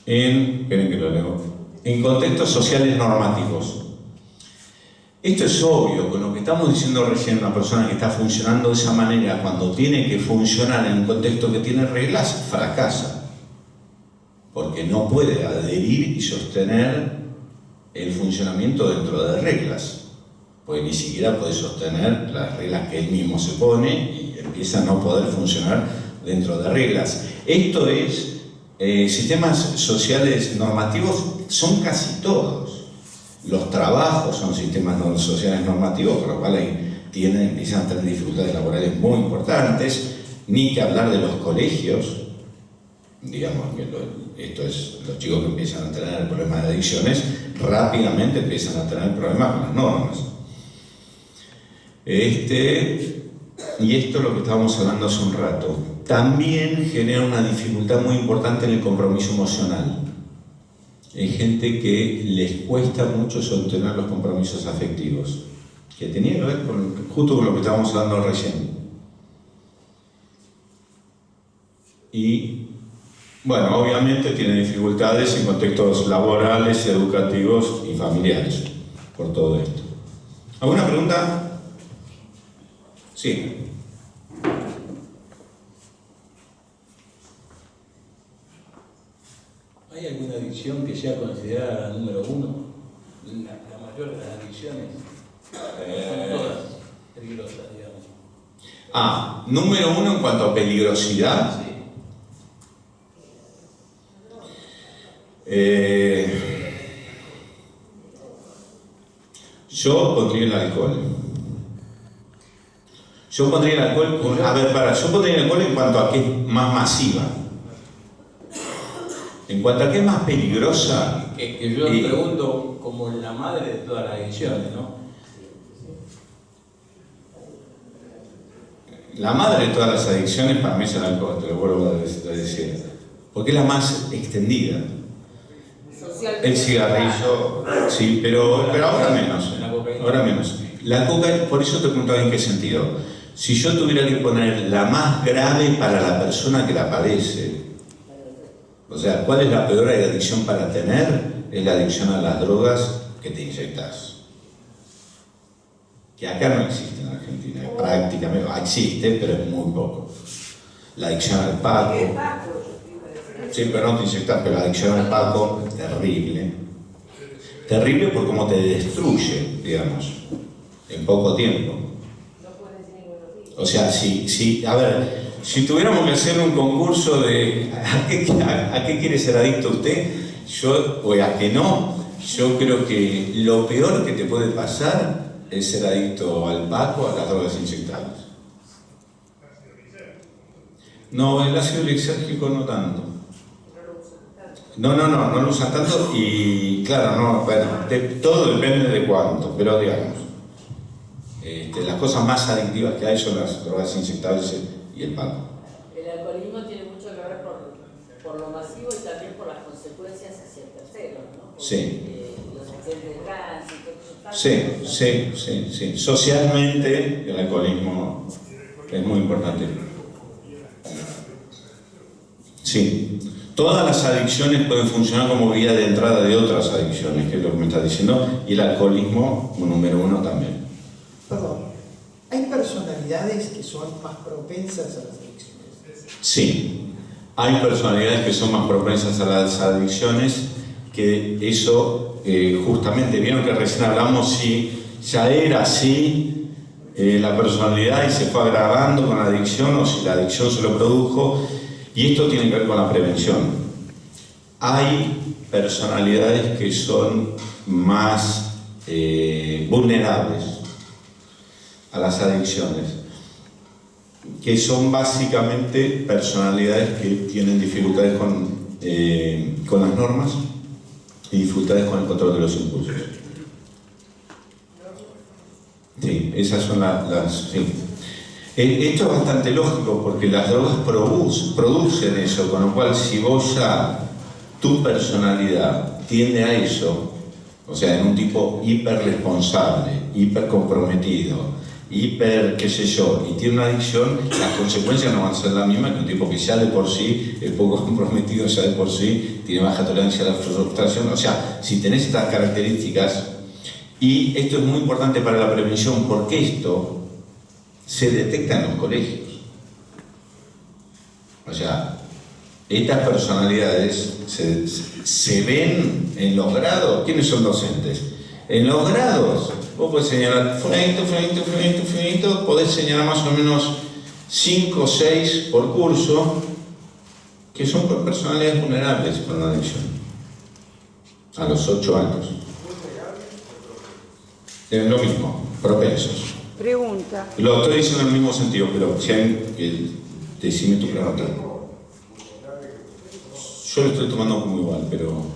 esperen que lo leo, en contextos sociales normativos. Esto es obvio, con lo que estamos diciendo recién, una persona que está funcionando de esa manera, cuando tiene que funcionar en un contexto que tiene reglas, fracasa. Porque no puede adherir y sostener el funcionamiento dentro de reglas. Porque ni siquiera puede sostener las reglas que él mismo se pone y empieza a no poder funcionar dentro de reglas. Esto es, sistemas sociales normativos son casi todos. Los trabajos son sistemas sociales normativos, por lo cual empiezan a tener dificultades laborales muy importantes. Ni que hablar de los colegios, digamos que esto es, los chicos que empiezan a tener problemas de adicciones, rápidamente empiezan a tener problemas con las normas. Y esto es lo que estábamos hablando hace un rato. También genera una dificultad muy importante en el compromiso emocional. Hay gente que les cuesta mucho sostener los compromisos afectivos, que tenía que ver justo con lo que estábamos hablando recién. Y, bueno, obviamente tiene dificultades en contextos laborales, educativos y familiares, por todo esto. ¿Alguna pregunta? Sí. ¿Hay alguna adicción que sea considerada la número uno? La mayor de las adicciones son todas peligrosas, digamos. Número uno en cuanto a peligrosidad. Sí. Yo pondría el alcohol. Yo pondría el alcohol en cuanto a que es más masiva. En cuanto a que es más peligrosa. Que yo me pregunto como la madre de todas las adicciones, ¿no? La madre de todas las adicciones para mí es el alcohol, te lo vuelvo a decir. Porque es la más extendida. El cigarrillo, sí, pero ahora menos. Ahora menos. La coca, por eso te preguntaba en qué sentido. Si yo tuviera que poner la más grave para la persona que la padece, o sea, ¿cuál es la peor adicción para tener? Es la adicción a las drogas que te inyectas. Que acá no existe en Argentina, prácticamente existe, pero es muy poco. La adicción al paco. Sí, pero no te inyectas, pero la adicción al paco es terrible. Terrible por cómo te destruye, digamos, en poco tiempo. O sea, si tuviéramos que hacer un concurso de ¿a qué quiere ser adicto usted? O a que no, yo creo que lo peor que te puede pasar es ser adicto al paco, a las drogas inyectadas. No, el ácido lisérgico no tanto. No lo usan tanto y claro, todo depende de cuánto, pero digamos, las cosas más adictivas que hay son las drogas inyectables y el paco. El alcoholismo tiene mucho que ver por lo masivo y también por las consecuencias hacia terceros, ¿no? Porque, sí. Los accidentes de tránsito. Sí. Socialmente el alcoholismo es muy importante. Sí. Todas las adicciones pueden funcionar como vía de entrada de otras adicciones, que es lo que me está diciendo, y el alcoholismo, número uno, también. Perdón, ¿hay personalidades que son más propensas a las adicciones? Sí, hay personalidades que son más propensas a las adicciones, que eso, justamente, vieron que recién hablamos si ya era así la personalidad y se fue agravando con la adicción, o si la adicción se lo produjo. Y esto tiene que ver con la prevención. Hay personalidades que son más vulnerables a las adicciones, que son básicamente personalidades que tienen dificultades con las normas y dificultades con el control de los impulsos. Sí, esas son las sí. Esto es bastante lógico porque las drogas producen eso, con lo cual si vos ya tu personalidad tiende a eso, o sea, en un tipo hiper responsable, hiper comprometido hiper, qué sé yo, y tiene una adicción, las consecuencias no van a ser las mismas que un tipo que ya de por sí es poco comprometido, ya de por sí tiene baja tolerancia a la frustración. O sea, si tenés estas características, y esto es muy importante para la prevención, porque esto se detecta en los colegios. O sea, estas personalidades se ven en los grados. ¿Quiénes son docentes? En los grados, vos podés señalar fulanito, podés señalar más o menos 5 o 6 por curso, que son personalidades vulnerables con la adicción, a los 8 años. Es lo mismo, propensos. Pregunta. Lo estoy diciendo en el mismo sentido, pero si hay, decime tu pregunta. Yo lo estoy tomando como igual, pero...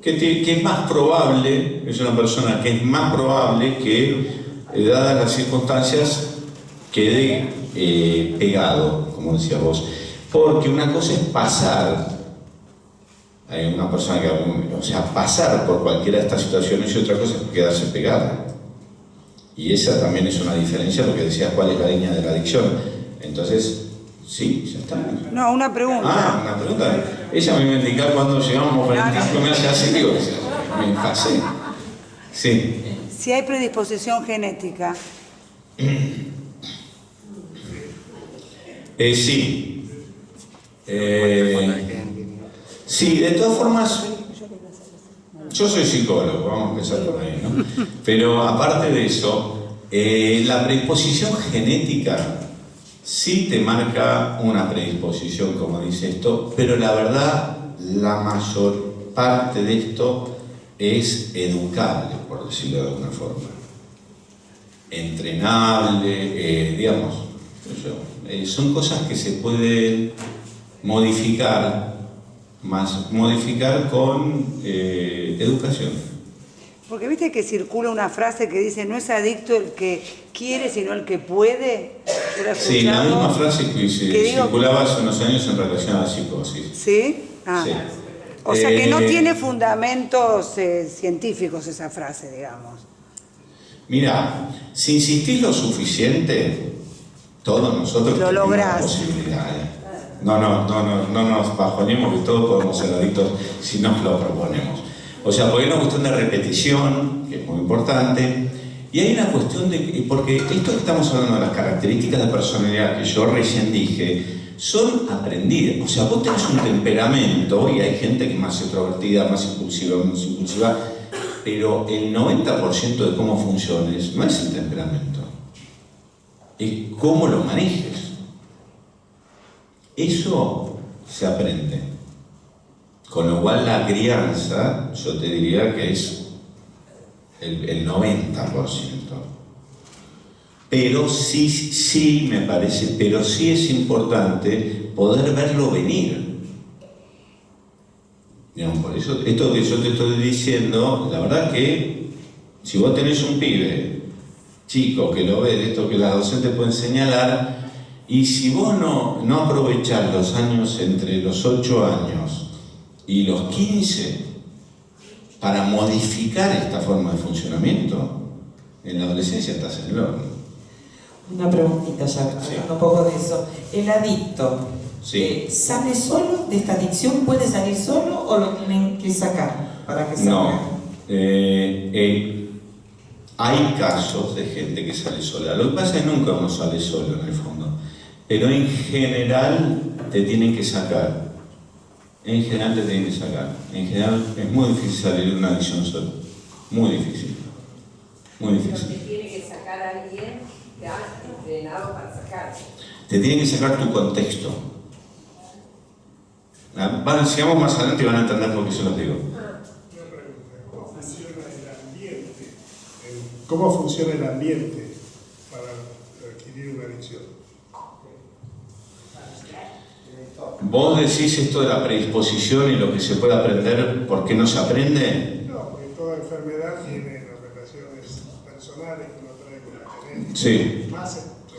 que es más probable, es una persona que es más probable que, dadas las circunstancias, quede pegado, como decías vos. Porque una cosa es pasar, hay una persona que, o sea, pasar por cualquiera de estas situaciones, y otra cosa es quedarse pegada. Y esa también es una diferencia, porque decías cuál es la línea de la adicción. Entonces, sí, ya está. No, una pregunta. Ah, una pregunta. Ella me iba a indicar cuando llegamos por el tiempo, me hace así, digo, me pasé. Sí. Si hay predisposición genética. Sí. Sí, de todas formas, yo soy psicólogo, vamos a empezar por ahí, ¿no? Pero aparte de eso, la predisposición genética sí te marca una predisposición, como dice esto, pero la verdad, la mayor parte de esto es educable, por decirlo de alguna forma. Entrenable, digamos, son cosas que se pueden modificar con educación. Porque viste que circula una frase que dice, no es adicto el que quiere, sino el que puede. Sí, la misma frase que circulaba hace unos años en relación a la psicosis. ¿Sí? Ah. Sí. O sea que no tiene fundamentos científicos esa frase, digamos. Mira, si insistís lo suficiente, todos nosotros lo tenemos lográs. la posibilidad. No nos bajonemos, que todos podemos ser adictos si nos lo proponemos. O sea, porque hay una cuestión de repetición, que es muy importante, y hay una cuestión de... Porque esto que estamos hablando de las características de personalidad que yo recién dije, son aprendidas. O sea, vos tenés un temperamento, y hay gente que es más extrovertida, más impulsiva, menos impulsiva, pero el 90% de cómo funciones no es el temperamento, es cómo lo manejes. Eso se aprende. Con lo cual la crianza, yo te diría que es el 90%. Pero sí me parece, pero sí es importante poder verlo venir. Digamos, por eso, esto que yo te estoy diciendo, la verdad que si vos tenés un pibe chico que lo ve, de esto que las docentes pueden señalar, y si vos no aprovechás los años entre los 8 años y los 15 para modificar esta forma de funcionamiento, en la adolescencia estás en el horno. Una preguntita ya, hablando un poco de eso. ¿El adicto sale solo de esta adicción? ¿Puede salir solo o lo tienen que sacar para que salga? No. Hay casos de gente que sale sola. Lo que pasa es que nunca uno sale solo en el fondo. Pero en general te tienen que sacar. En general te tienen que sacar. En general es muy difícil salir de una adicción solo. Muy difícil. Muy difícil. Te tiene que sacar a alguien que has entrenado para sacarse. Te tiene que sacar tu contexto. Sigamos más adelante y van a entender por qué se los digo. ¿Cómo funciona el ambiente para adquirir una adicción? ¿Vos decís esto de la predisposición y lo que se puede aprender, por qué no se aprende? No, porque toda enfermedad tiene relaciones personales que uno trae con la genética. Sí. Más esto que...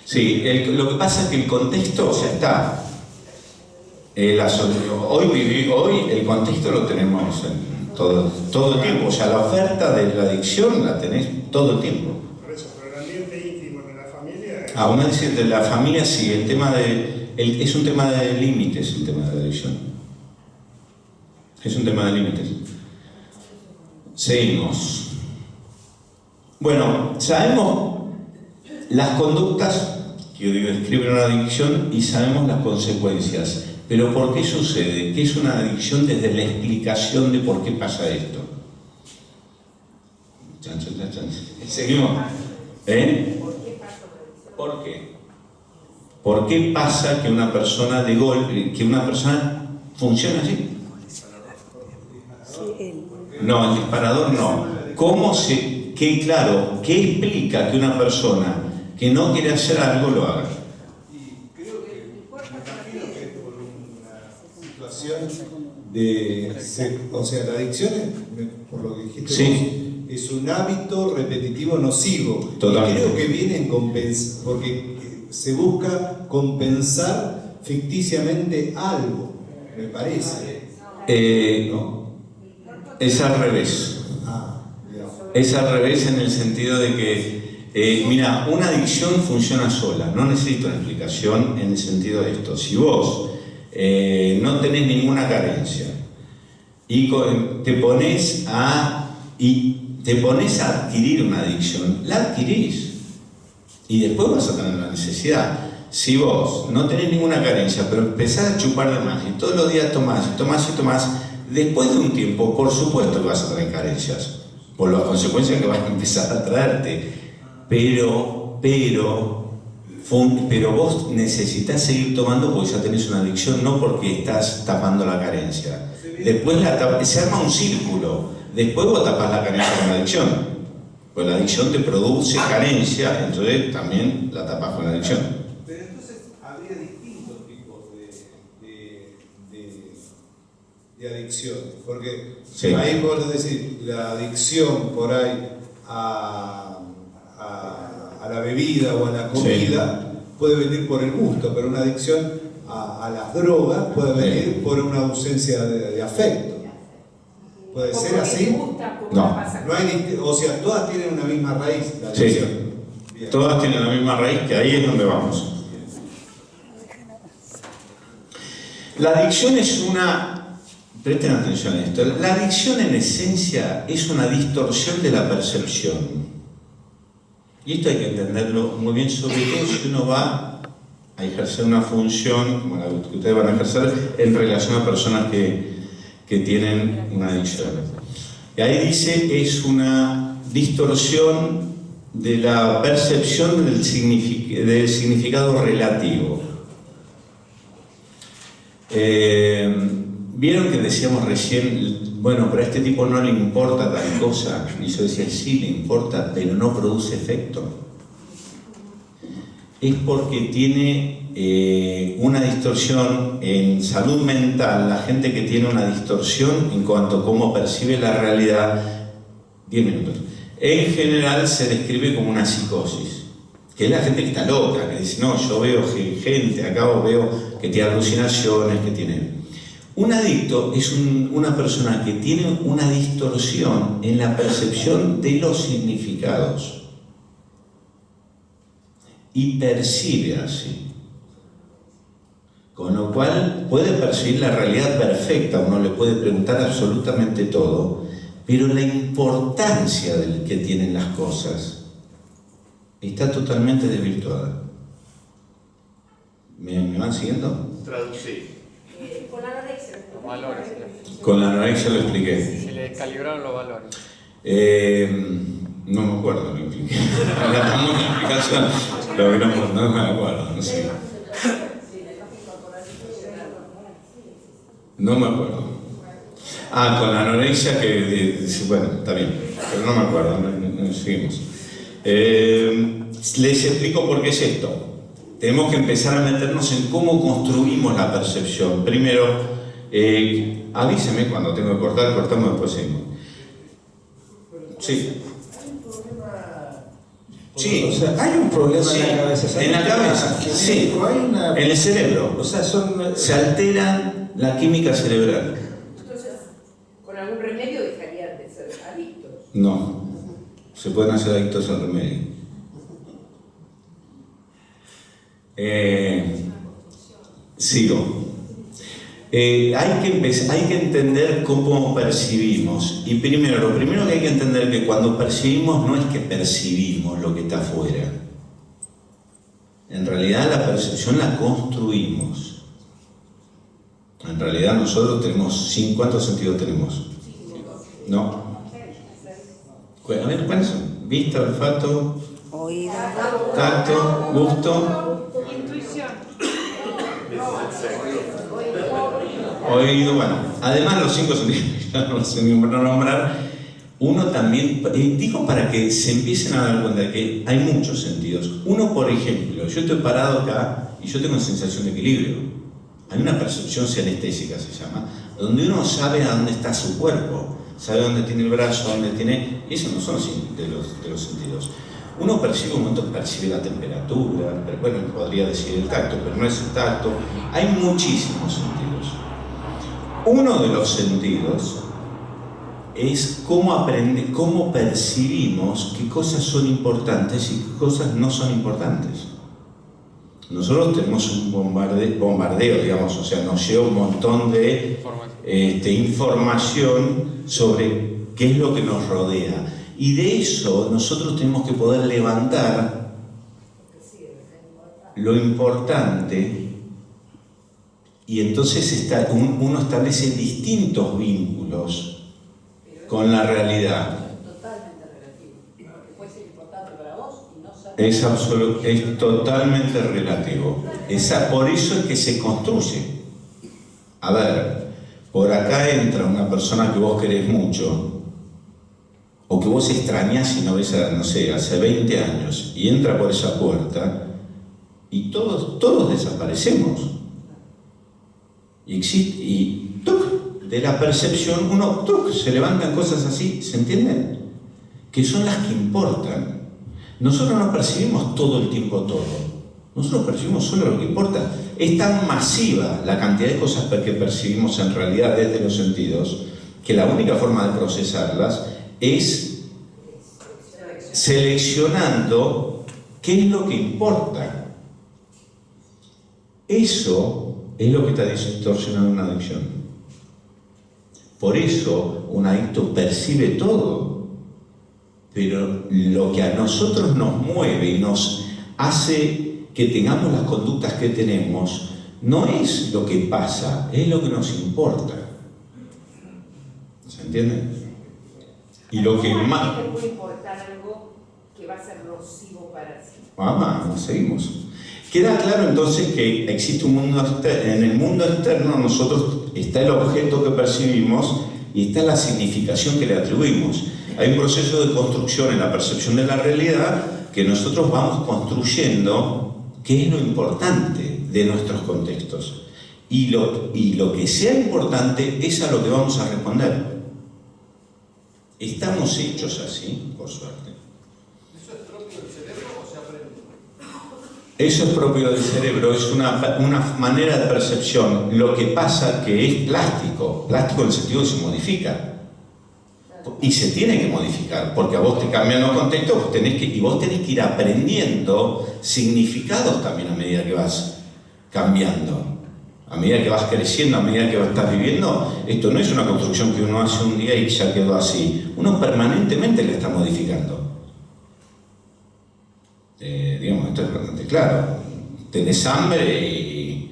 Sí, lo que pasa es que el contexto ya está. Hoy el contexto lo tenemos todo el tiempo. O sea, la oferta de la adicción la tenés todo el tiempo. Por eso, pero el ambiente íntimo de la familia... Aún así, de la familia sí, el tema es un tema de límites, el tema de la adicción. Es un tema de límites. Seguimos. Bueno, sabemos las conductas que describen una adicción y sabemos las consecuencias. Pero ¿por qué sucede? ¿Qué es una adicción desde la explicación de por qué pasa esto? Chan, chan, chan, chan. Seguimos. ¿Por qué? ¿Por qué pasa que una persona de golpe, que una persona funciona así? No, el disparador no. ¿Qué explica que una persona que no quiere hacer algo lo haga? Creo que, me imagino que es por una situación o sea, la adicción, por lo que dijiste sí, vos, es un hábito repetitivo nocivo. Totalmente. Y creo que viene en compensar, porque se busca compensar ficticiamente algo, me parece. ¿No? Es al revés. Es al revés en el sentido de que, mira, una adicción funciona sola, no necesita una explicación en el sentido de esto. Si vos no tenés ninguna carencia y te pones a adquirir una adicción, la adquirís y después vas a tener la necesidad. Si vos no tenés ninguna carencia, pero empezás a chupar de más y todos los días tomás y tomás y tomás, después de un tiempo, por supuesto que vas a tener carencias, por las consecuencias que van a empezar a traerte, pero vos necesitas seguir tomando porque ya tenés una adicción, no porque estás tapando la carencia. Después se arma un círculo, después vos tapás la carencia con la adicción, pues la adicción te produce carencia, entonces también la tapás con la adicción. Pero entonces habría distintos tipos de adicciones, porque sí, ahí podés decir, la adicción por ahí a la bebida o a la comida sí, puede venir por el gusto, pero una adicción a las drogas puede venir sí, por una ausencia de afecto. ¿Puede ser así? No. No hay, o sea, todas tienen una misma raíz, la adicción. Sí, todas tienen la misma raíz, que ahí es donde vamos. La adicción es presten atención a esto, la adicción en esencia es una distorsión de la percepción. Y esto hay que entenderlo muy bien, sobre todo si uno va a ejercer una función, como la que ustedes van a ejercer, en relación a personas que tienen una adicción. Y ahí dice, es una distorsión de la percepción del significado relativo. Vieron que decíamos recién, bueno, pero a este tipo no le importa tal cosa. Y yo decía, sí le importa, pero no produce efecto. Es porque tiene una distorsión en salud mental. La gente que tiene una distorsión en cuanto a cómo percibe la realidad, 10 minutos, en general se describe como una psicosis, que es la gente que está loca, que dice, no, yo veo gente acá, o veo que tiene alucinaciones, que tiene... Un adicto es una persona que tiene una distorsión en la percepción de los significados y percibe así. Con lo cual puede percibir la realidad perfecta, uno le puede preguntar absolutamente todo, pero la importancia del que tienen las cosas está totalmente desvirtuada. ¿Me van siguiendo? Traducir. Con la anorexia. Los valores. Con la anorexia lo expliqué. Se le descalibraron los valores. No me acuerdo lo que expliqué. Damos una explicación, pero no me acuerdo, no sé. No me acuerdo. Con la anorexia que... bueno, está bien, pero no me acuerdo, no seguimos. Les explico por qué es esto. Tenemos que empezar a meternos en cómo construimos la percepción. Primero, avíseme cuando tengo que cortar, cortamos, después seguimos. Sí. Sí. O sea, hay un problema Sí, en la cabeza. en la cabeza, sí, en el cerebro. O sea, se altera la química cerebral. Entonces, con algún remedio No. Se pueden hacer adictos al remedio. Sigo. Hay que entender cómo percibimos. Y primero, lo primero que hay que entender es que cuando percibimos no es que percibimos lo que está afuera. En realidad la percepción la construimos. En realidad nosotros tenemos, ¿cuántos sentidos tenemos? ¿No? A ver, ¿cuáles son? Vista, olfato, Oído. tacto, gusto, Intuición. oído, bueno. Además los 5 sentidos, no sé ni por nombrar, uno también, digo para que se empiecen a dar cuenta de que hay muchos sentidos. Uno, por ejemplo, yo estoy parado acá y yo tengo una sensación de equilibrio. Hay una percepción anestésica, se llama, donde uno sabe a dónde está su cuerpo, sabe dónde tiene el brazo, dónde tiene... Eso no son de los sentidos. Uno percibe un momento, percibe la temperatura, pero bueno, podría decir el tacto, pero no es el tacto. Hay muchísimos sentidos. Uno de los sentidos es cómo percibimos qué cosas son importantes y qué cosas no son importantes. Nosotros tenemos un bombardeo, digamos, o sea, nos llega un montón de información sobre qué es lo que nos rodea. Y de eso nosotros tenemos que poder levantar lo importante, y entonces uno establece distintos vínculos con la realidad. Totalmente relativo. Porque puede ser importante para vos y no ser... Es totalmente relativo. Por eso es que se construye. A ver, por acá entra una persona que vos querés mucho, o que vos extrañás y no ves, no sé, hace 20 años, y entra por esa puerta, y todos desaparecemos. Y ¡tuc! De la percepción, ¡tuc! Se levantan cosas así, ¿se entienden? Que son las que importan. Nosotros no percibimos todo el tiempo todo. Nosotros percibimos solo lo que importa. Es tan masiva la cantidad de cosas que percibimos en realidad desde los sentidos, que la única forma de procesarlas es seleccionando qué es lo que importa. Eso es lo que está distorsionando una adicción. Por eso un adicto percibe todo, pero lo que a nosotros nos mueve y nos hace que tengamos las conductas que tenemos no es lo que pasa, es lo que nos importa. ¿Se entiende? Y lo que más... ¿Te puede importar algo que va a ser nocivo para sí? Seguimos. Queda claro entonces que existe un mundo externo. En el mundo externo nosotros está el objeto que percibimos y está la significación que le atribuimos. Hay un proceso de construcción en la percepción de la realidad que nosotros vamos construyendo qué es lo importante de nuestros contextos. Y lo que sea importante es a lo que vamos a responder. Estamos hechos así, por suerte. ¿Eso es propio del cerebro o se aprende? Eso es propio del cerebro, es una manera de percepción. Lo que pasa que es plástico en el sentido que se modifica. Y se tiene que modificar, porque a vos te cambian los contextos, vos tenés que ir aprendiendo significados también a medida que vas cambiando. A medida que vas creciendo, a medida que estás viviendo, esto no es una construcción que uno hace un día y ya quedó así. Uno permanentemente la está modificando. Digamos, esto es bastante claro. Tenés hambre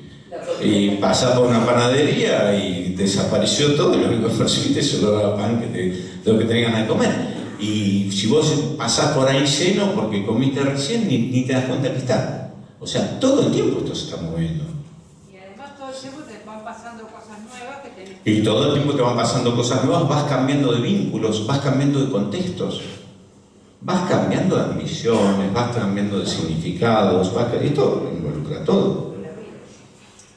y pasás por una panadería y desapareció todo, y lo único que percibiste es el olor a pan de lo que tenías ganas de comer. Y si vos pasás por ahí lleno porque comiste recién, ni te das cuenta que está. O sea, todo el tiempo esto se está moviendo. Todo el tiempo te van pasando cosas nuevas que tenés. Y todo el tiempo te van pasando cosas nuevas, vas cambiando de vínculos, vas cambiando de contextos, vas cambiando de ambiciones, vas cambiando de significados, esto involucra todo.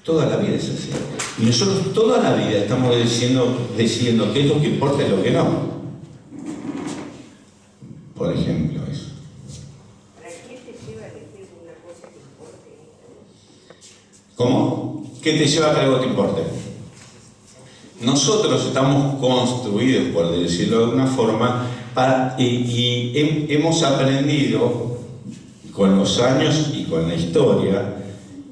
Toda la vida es así. Y nosotros toda la vida estamos decidiendo qué es lo que importa y lo que no. Por ejemplo, eso. ¿Para qué te lleva a elegir una cosa que importe? ¿Cómo? ¿Qué te lleva a que algo te importe? Nosotros estamos construidos, por decirlo de alguna forma, hemos aprendido con los años y con la historia,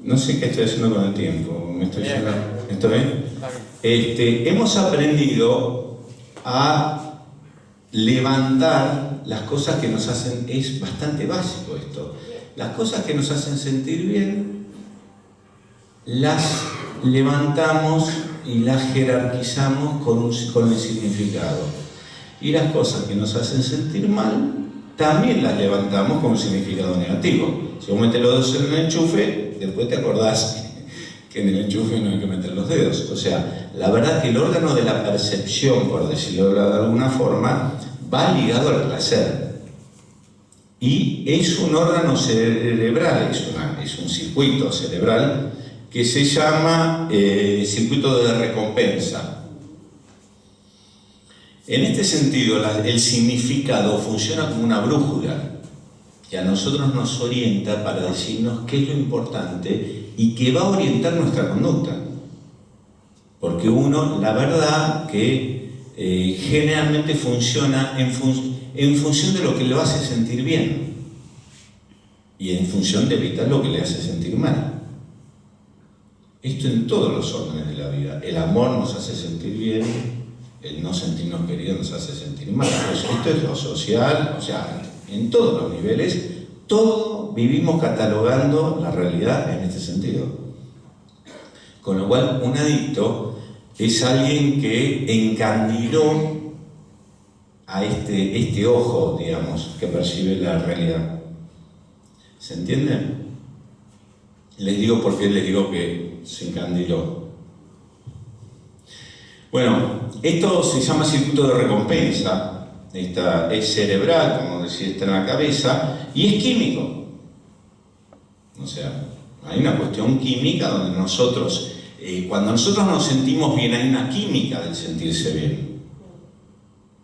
no sé qué estoy haciendo con el tiempo, ¿me estoy yendo? ¿Estoy bien? Hemos aprendido a levantar las cosas que nos hacen, es bastante básico esto, las cosas que nos hacen sentir bien, las levantamos y las jerarquizamos con el significado. Y las cosas que nos hacen sentir mal, también las levantamos con un significado negativo. Si vos metés los dedos en el enchufe, después te acordás que en el enchufe no hay que meter los dedos. O sea, la verdad que el órgano de la percepción, por decirlo de alguna forma, va ligado al placer. Y es un órgano cerebral, es un circuito cerebral que se llama circuito de recompensa. En este sentido, el significado funciona como una brújula que a nosotros nos orienta para decirnos qué es lo importante y que va a orientar nuestra conducta. Porque uno, la verdad, que generalmente funciona en función de lo que le hace sentir bien y en función de evitar lo que le hace sentir mal. Esto en todos los órdenes de la vida. El amor nos hace sentir bien, el no sentirnos queridos nos hace sentir mal. Pues esto es lo social, o sea, en todos los niveles, todo vivimos catalogando la realidad en este sentido. Con lo cual, un adicto es alguien que encandiló a este ojo, digamos, que percibe la realidad. ¿Se entiende? Les digo por qué les digo que se encandiló. Bueno, esto se llama circuito de recompensa, es cerebral, como decía, está en la cabeza, y es químico. O sea, hay una cuestión química donde nosotros, cuando nosotros nos sentimos bien, hay una química del sentirse bien.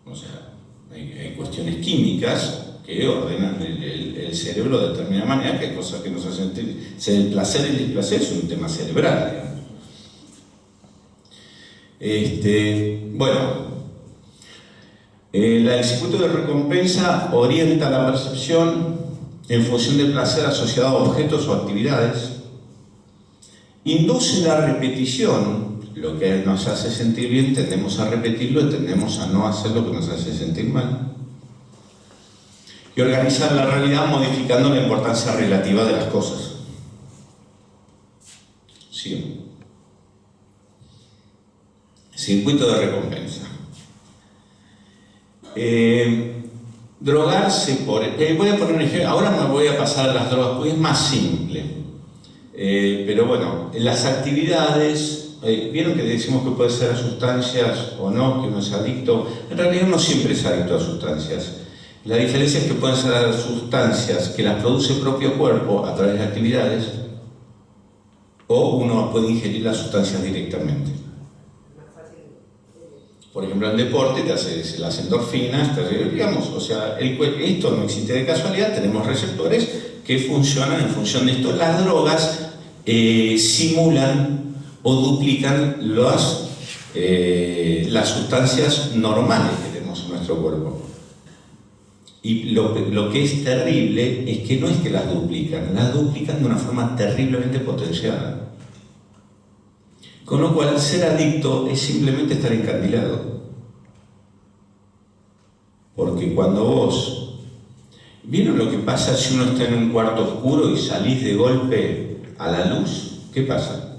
O sea, hay cuestiones químicas que ordenan el cerebro de determinada manera, que hay cosas que nos hacen sentir. El placer y el displacer es un tema cerebral, digamos. El circuito de recompensa orienta la percepción en función del placer asociado a objetos o actividades, induce la repetición, lo que nos hace sentir bien tendemos a repetirlo y tendemos a no hacer lo que nos hace sentir mal, y organiza la realidad modificando la importancia relativa de las cosas. ¿Sí? Circuito de recompensa. Drogarse por... voy a poner un ejemplo, ahora me voy a pasar a las drogas, porque es más simple. Pero bueno, las actividades, vieron que decimos que puede ser a sustancias o no, que uno es adicto. En realidad no siempre es adicto a sustancias. La diferencia es que pueden ser a sustancias que las produce el propio cuerpo a través de actividades, o uno puede ingerir las sustancias directamente. Por ejemplo, el deporte te hace las endorfinas, digamos, o sea, esto no existe de casualidad, tenemos receptores que funcionan en función de esto. Las drogas simulan o duplican las sustancias normales que tenemos en nuestro cuerpo. Y lo que es terrible es que no es que las duplican de una forma terriblemente potenciada. Con lo cual, ser adicto es simplemente estar encandilado. Porque cuando vos... ¿Vieron lo que pasa si uno está en un cuarto oscuro y salís de golpe a la luz? ¿Qué pasa?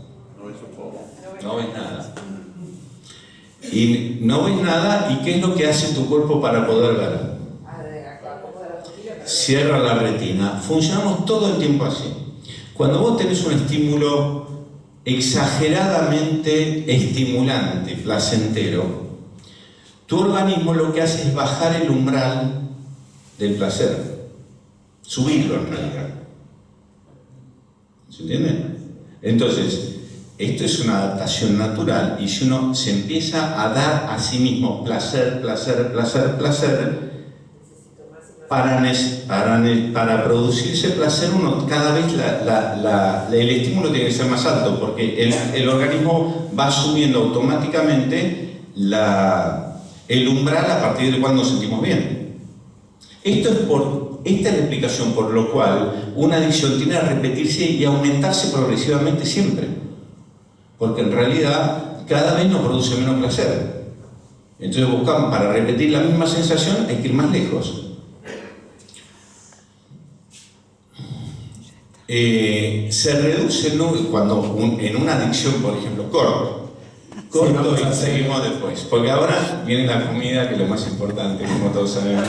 No ves nada. Y no ves nada, ¿y qué es lo que hace tu cuerpo para poder ver? Cierra la retina. Funcionamos todo el tiempo así. Cuando vos tenés un estímulo exageradamente estimulante, placentero, tu organismo lo que hace es bajar el umbral del placer, subirlo en realidad. ¿Se entiende? Entonces, esto es una adaptación natural, y si uno se empieza a dar a sí mismo placer, placer, placer, placer, para producirse placer, uno cada vez el estímulo tiene que ser más alto, porque el organismo va subiendo automáticamente el umbral a partir de cuando nos sentimos bien. esta es la explicación por lo cual una adicción tiene que repetirse y aumentarse progresivamente siempre. Porque en realidad cada vez nos produce menos placer. Entonces buscamos, para repetir la misma sensación hay que ir más lejos. Se reduce el número, cuando en una adicción, por ejemplo, corto y seguimos después. Porque ahora viene la comida, que es lo más importante, como todos sabemos.